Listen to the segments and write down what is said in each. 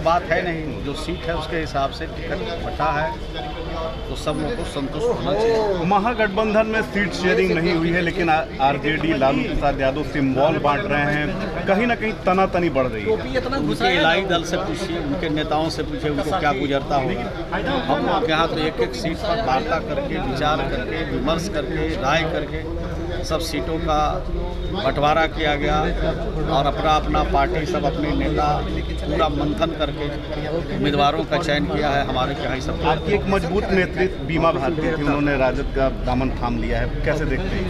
बात है नहीं, जो सीट है उसके हिसाब से टिकट बटा है, तो सब लोगों को संतुष्ट होना चाहिए। महागठबंधन में सीट शेयरिंग नहीं हुई है, लेकिन आरजेडी लालू प्रसाद यादव सिंबल बांट रहे हैं, कहीं ना कहीं तनातनी बढ़ रही है। उनके इलाही दल से पूछिए, उनके नेताओं से पूछिए, उनको क्या गुजरता होगा। हम लोग यहाँ तो एक एक सीट पर वार्ता करके, विचार करके, विमर्श करके, राय करके सब सीटों का बंटवारा किया गया और अपना अपना पार्टी सब अपने नेता पूरा मंथन करके उम्मीदवारों का चयन किया है। हमारे यहाँ सब आपकी एक मजबूत नेतृत्व बीमा भारती थी, उन्होंने राजद का दामन थाम लिया है, कैसे देखते हैं?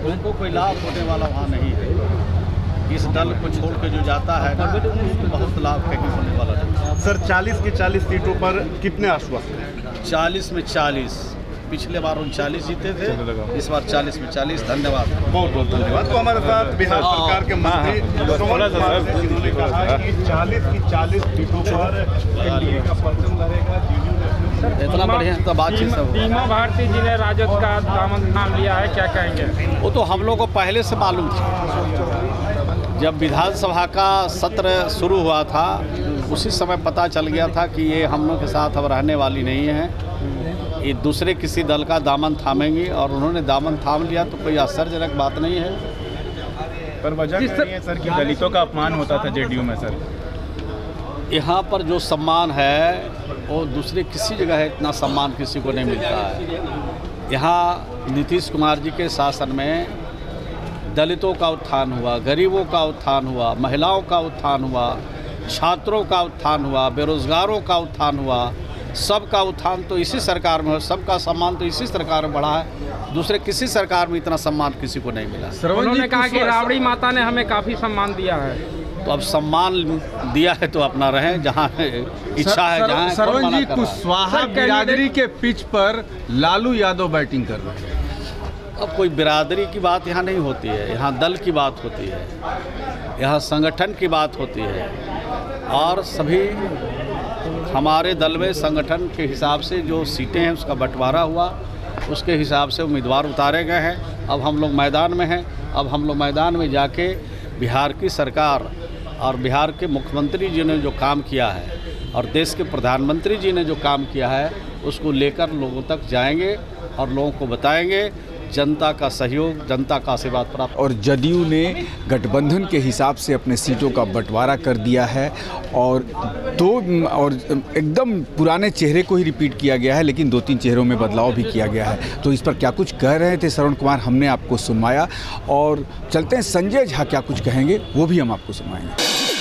उनको कोई लाभ होने वाला वहाँ नहीं है। इस दल को छोड़ के जो जाता है ना, उसको बहुत लाभ कहीं होने वाला नहीं। सर 40 की 40 सीटों पर कितने आश्वस्त हैं? 40 में 40, पिछले बार 39 जीते थे, इस बार 40 में 40। धन्यवाद, बहुत बहुत धन्यवाद। तो हमारे साथ बिहार सरकार के मंत्री श्रवण कुमार हैं, जिन्होंने कहा कि 40 की 40 सीटों पर एनडीए का परचम लहरेगा। इतना बढ़िया तो बातचीत सब। बीमा भारती जी ने राजद का दामन थाम लिया है, क्या कहेंगे? वो तो हम लोग को पहले से मालूम था। जब विधानसभा का सत्र शुरू हुआ था, उसी समय पता चल गया था कि ये हम लोग के साथ अब रहने वाली नहीं है, ये दूसरे किसी दल का दामन थामेंगी, और उन्होंने दामन थाम लिया तो कोई आश्चर्यजनक बात नहीं है। पर वजह नहीं है सर कि दलितों का अपमान होता था जेडीयू में सर। यहाँ पर जो सम्मान है वो दूसरे किसी जगह है, इतना सम्मान किसी को नहीं मिलता है। यहाँ नीतीश कुमार जी के शासन में दलितों का उत्थान हुआ, गरीबों का उत्थान हुआ, महिलाओं का उत्थान हुआ, छात्रों का उत्थान हुआ, बेरोजगारों का उत्थान हुआ। सबका उत्थान तो इसी सरकार में हो, सबका सम्मान तो इसी सरकार में बढ़ा है। दूसरे किसी सरकार में इतना सम्मान किसी को नहीं मिला। उन्होंने कहा कि राबड़ी माता ने हमें काफ़ी सम्मान दिया है। तो अब सम्मान दिया है तो अपना रहें, जहाँ इच्छा है जहाँ। श्रवण जी, कुशवाहा बिरादरी के पिच पर लालू यादव बैटिंग कर रहे हैं। अब कोई बिरादरी की बात यहाँ नहीं होती है, यहाँ दल की बात होती है, यहाँ संगठन की बात होती है, और सभी हमारे दल में संगठन के हिसाब से जो सीटें हैं उसका बंटवारा हुआ, उसके हिसाब से उम्मीदवार उतारे गए हैं। अब हम लोग मैदान में हैं, अब हम लोग मैदान में जाके बिहार की सरकार और बिहार के मुख्यमंत्री जी ने जो काम किया है और देश के प्रधानमंत्री जी ने जो काम किया है उसको लेकर लोगों तक जाएंगे और लोगों को बताएंगे। जनता का सहयोग, जनता का आशीर्वाद प्राप्त। और जदयू ने गठबंधन के हिसाब से अपने सीटों का बंटवारा कर दिया है, और एकदम पुराने चेहरे को ही रिपीट किया गया है, लेकिन 2-3 चेहरों में बदलाव भी किया गया है। तो इस पर क्या कुछ कह रहे थे श्रवण कुमार, हमने आपको सुनवाया, और चलते हैं संजय झा क्या कुछ कहेंगे वो भी हम आपको सुनवाएंगे।